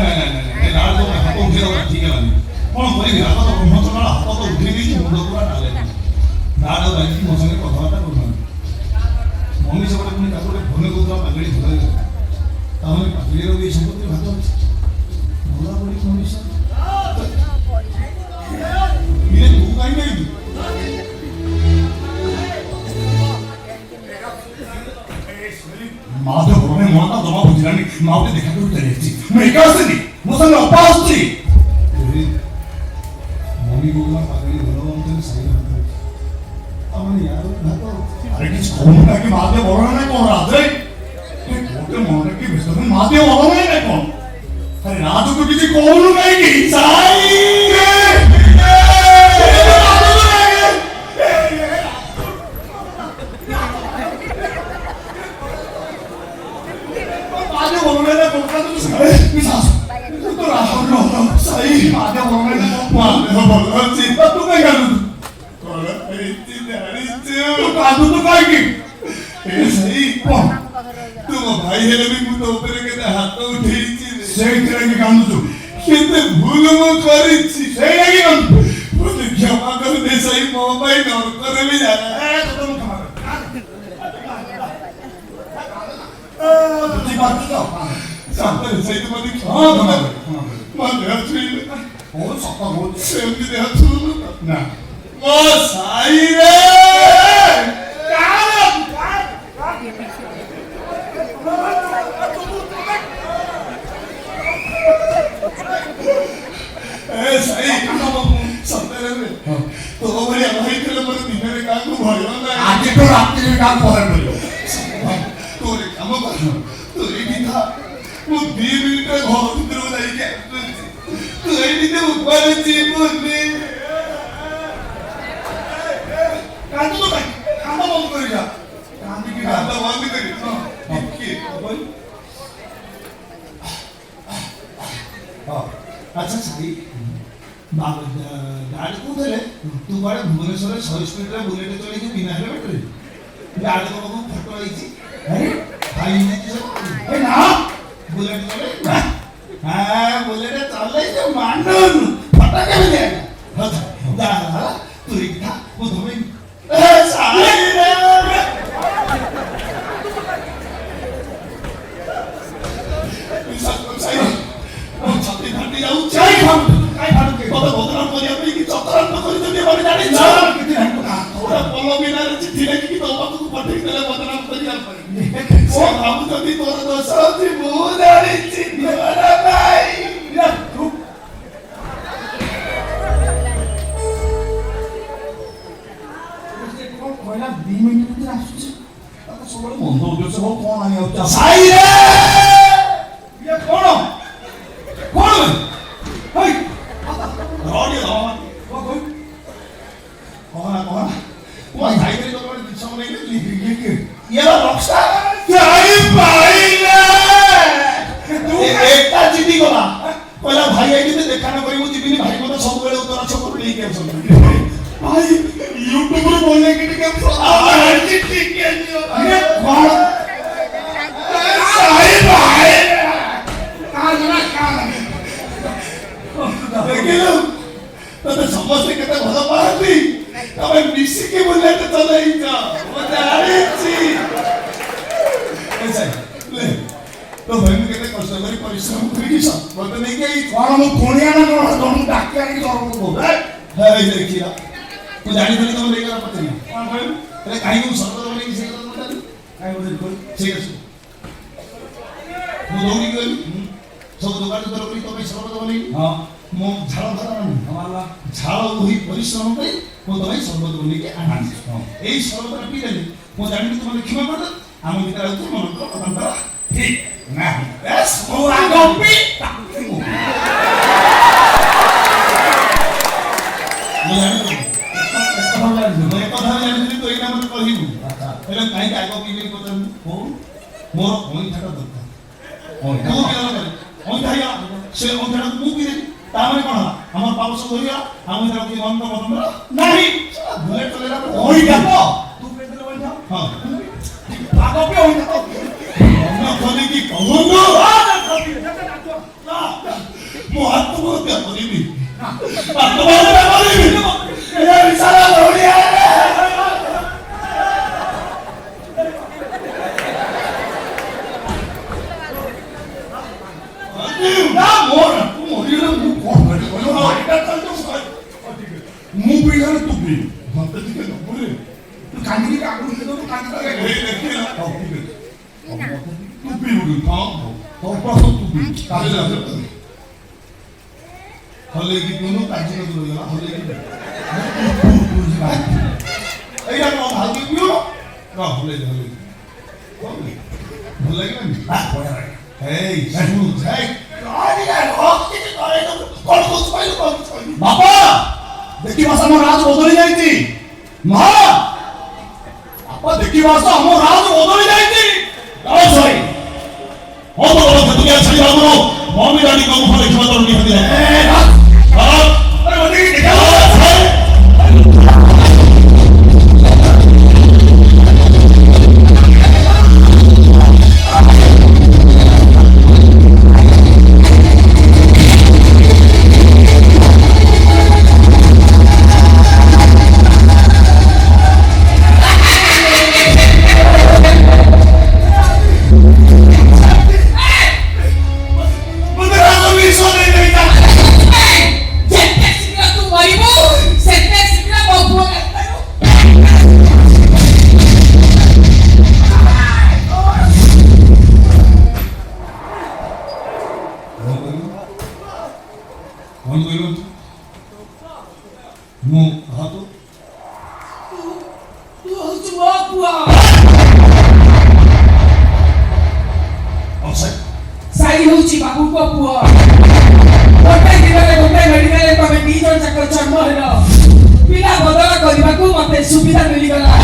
ନାଇଁ ଲାଳ ତ ହାତ ଉଠେଇଦବା ଠିକ ହେଲାନି କଣ କରିବି ହାତ ତ ବ୍ରହ୍ମଚରଣ ହାତ ତ ଉଠେଇ ଦେଇଛି ମୁଣ୍ଡ ପୁରା ଡାଲେ ଲାଳ ବାଇକି ମୋ ସାଙ୍ଗେ କଥାବାର୍ତ୍ତା କରୁନାହାନ୍ତି ମମି ସେପଟେ ପୁଣି ତାକୁ ଗୋଟେ ଫୋନ କରୁଥିବା ପାଗଳି ଭଲ ହେଇଗଲା ତାମାନେ ପାଗଳିର ବି ସମ୍ପତ୍ତି ଭାତ ଅଛି ଭଲ ପଡ଼ି ମଣିଷ ଇଏ ତୁ କାହିଁ ନେଇବି ମାଧବ ଭ୍ରମେ ମନଟା ଜମା ବୁଝିଲାନି ମାଉଟେ ଦେଖା କରି ଚାଲିଛି ମୁଁ ଏକା ଆସିନି ମୋ ସାଙ୍ଗେ ଅପା ଆସୁଛି ମମି କହୁଥିଲା ପାଗଳି ଭଲ ଅନ୍ତରେ ସାଇ ତାମାନେ ୟାର ଭାତ ଆରେ କିଛି କହୁନୁ କାକି ମାଧବ ବରଣ ନାହିଁ କଣ ରାଧେ ଗୋଟେ ମନରେ କି ବିଶ୍ୱାସ ମାଧବ ବରଣ ନାହିଁ କଣ ଆରେ ରାଜକୁ କିଛି କହୁନୁ କାହିଁକି ସାଇ तुम भाई हेले भी मुझे ऊपर के हाथ उठे से तरह के काम तो कितने भूल मो करी छी से लगी हम मुझे क्षमा कर दे सही मोबाइल न करे भी जाना है तो तुम क्षमा कर तुझी बात तो सामने सही तो मत हां मत अच्छी ओ सत्ता बहुत से भी दे तू ना ओ साई रे सही सप्ताह में तो हमारे भाई के लिए मेरे दिन में काम को भाई ना आज तो रात में काम कर रहे हो तो रे काम कर तो ये भी था वो 2 मिनट का घर भीतर जाई के तो ये भी तो ऊपर जीवन में काम तो भाई काम बंद कर जा काम की काम बंद कर के भाई हां अच्छा सही गाड़ी को थे तू बड़े भुवनेश्वर 100 स्पीड रे बुलेट चले के बिना हेलमेट रे गाड़ी को फोटो आईची अरे भाई ने किसे ए ना बुलेट चले हां बुलेट चले जे मांडन फटा के भी दे जा तू री था वो धोबे ए साई रे सब सही ओ छाती फाटी जाऊ चाय खाऊ काय फाटू के बता बदनाम करिया पे कि चतरान करि दे माने जानि ना किति नाही थोड़ा पलो बिना चिट्ठी लेखि कि तो बाबू को पठेई देले बदनाम करिया पे ओ बाबू जदी तोर दोष अछि मु जानि छि बड़ा भाई ना तू को कोइला 2 मिनिट में आसुछि ताको सबले मन उद्देश्य हो कोन आनी होता साई रे ये कोन Hey! Rodi đó mà. Có coi. Có. Ôi thấy cái đó cái sao này nó lì kìa. ये là rockstar. Chạy भाई ने. तू एकटा जिदी गला. पहिला भाई आइले ते देखा न करिवो जिबिनी भाई मते सब बेले उतरा छपर ले के सब. भाई YouTube रे बोलने के के ठीक है जी. अरे कौन? साई भाई. देखिलो तो समझते केते भलो पाती तबे मिसी के बोले तो चलाई जा मजा आरे छी ऐसा ले तो भाई में केते कष्ट करी परिश्रम करी सब बोलते नहीं कि कोन मो कोणिया ना कोन तुम डाकिया की तोर को बोल है देखिला तू जानी थली तुम लेकर पता नहीं कोन भाई अरे काई को सब तो नहीं से तो मत काई बोल ठीक है वो दोनी गई सब दुकान तो करी तो सब तो नहीं हां मो झाड़ धरा हमारा झाड़ वही परिश्रम पे मो तई सर्वत बोली के आनी एई सर्वत पीले मो जानि कि तुम क्षमा कर हम भीतर तो मन को परंपरा ठीक ना बस मो आगपी मो जानि कथा जानि तो एना मत कहिबु एला काई आगपी भी पता हो मोर कोई थाटा दरकार ओ तो केला करे ओ थाया से ओ थाटा मु भी तामने कोन हमर पाप सब होइया हम इधर की मन तो बदम नहीं बुलेट चलेला ओई जातो तू पेदले बोल जा हां आगो पे होई जातो हम खोली की कहूं ना ବାପା ଦେଖିବା ଆମ ରାଜ ବଦଳି ଯାଇଛି ମା ବାପା ଦେଖିବା ଆମ ରାଜ ବଦଳି ଯାଇଛି ମମି ଡାଡି କମ ଦେଖିବା ତ ନିହାତି सुविधा मिलगला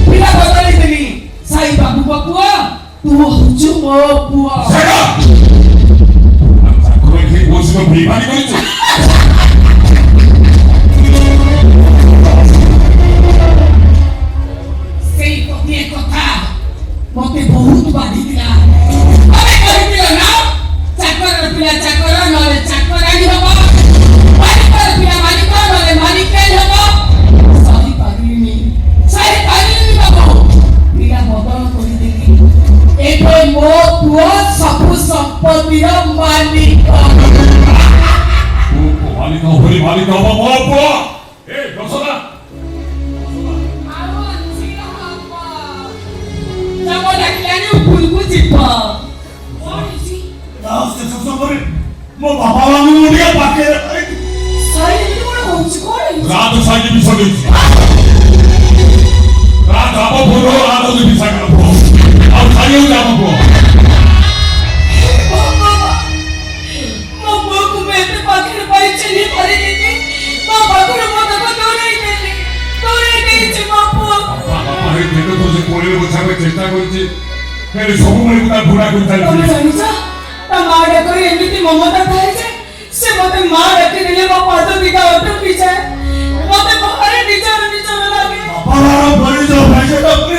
पिला बदली देली साई बाबू पुआ तू हजू मो पुआ सेगा कोई ठीक बोल से बेईमानी करी तू सेई कोती कथा मते बहुत बाधी दिला अबे कहि दिला ना चाकर पिला चाकर नले चाकर आनी हबो मालिक पिला मालिक नले मालिक के हबो मो पुआ सबु संपत्तिर मालिक मालिक होली मालिक हो मो पुआ ए दसना आरो छिरा हप्पा जब डाकिलानी फुलकु चिप्पा ओइसी नाउ से सब करे मो बाबा मामी मुडिया पाके साई कोन होछ कोन रात साई बिसा गई रात आप बोलो रात बिसा कर बोलो अब खाली हो जाओ को मम्मा को मैं पे पाके परिचय नहीं करे दीदी पापा को मत को तोरे देछि बापू पापा रे देखो तो से कोले बोछा में चेष्टा करछि फेर सब मरे को बुरा कर थाई तमे जानिछ ता मारे करे एमिति ममता थाई जे से मते मां रखि देले मो पाद दिगा अटक पीछे मते बाहर निचर लागे पापा बड़ी जो भाई से